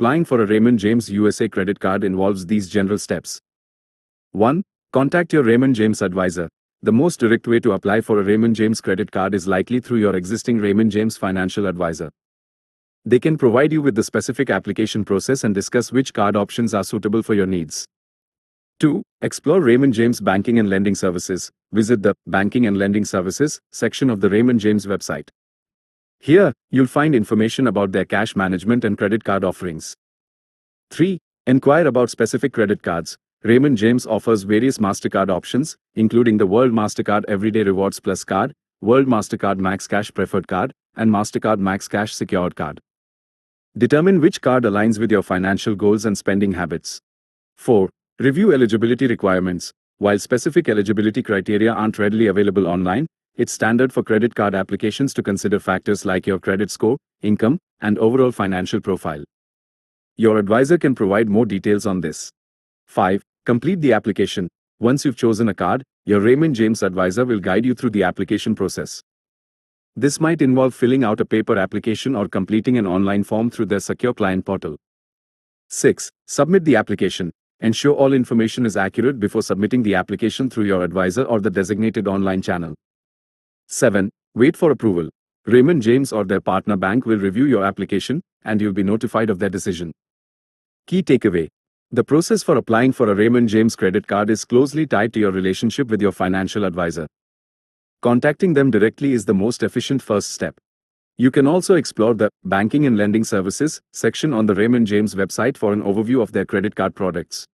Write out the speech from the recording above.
Applying for a Raymond James USA credit card involves these general steps. 1. Contact your Raymond James advisor. The most direct way to apply for a Raymond James credit card is likely through your existing Raymond James financial advisor. They can provide you with the specific application process and discuss which card options are suitable for your needs. 2. Explore Raymond James Banking and Lending Services. Visit the Banking and Lending Services section of the Raymond James website. Here, you'll find information about their cash management and credit card offerings. 3. Inquire about specific credit cards. Raymond James offers various MasterCard options, including the World MasterCard Everyday Rewards Plus card, World MasterCard Max Cash Preferred card, and MasterCard Max Cash Secured card. Determine which card aligns with your financial goals and spending habits. 4. Review eligibility requirements. While specific eligibility criteria aren't readily available online, it's standard for credit card applications to consider factors like your credit score, income, and overall financial profile. Your advisor can provide more details on this. 5. Complete the application. Once you've chosen a card, your Raymond James advisor will guide you through the application process. This might involve filling out a paper application or completing an online form through their secure client portal. 6. Submit the application. Ensure all information is accurate before submitting the application through your advisor or the designated online channel. 7. Wait for approval. Raymond James or their partner bank will review your application, and you'll be notified of their decision. Key takeaway. The process for applying for a Raymond James credit card is closely tied to your relationship with your financial advisor. Contacting them directly is the most efficient first step. You can also explore the Banking and Lending Services section on the Raymond James website for an overview of their credit card products.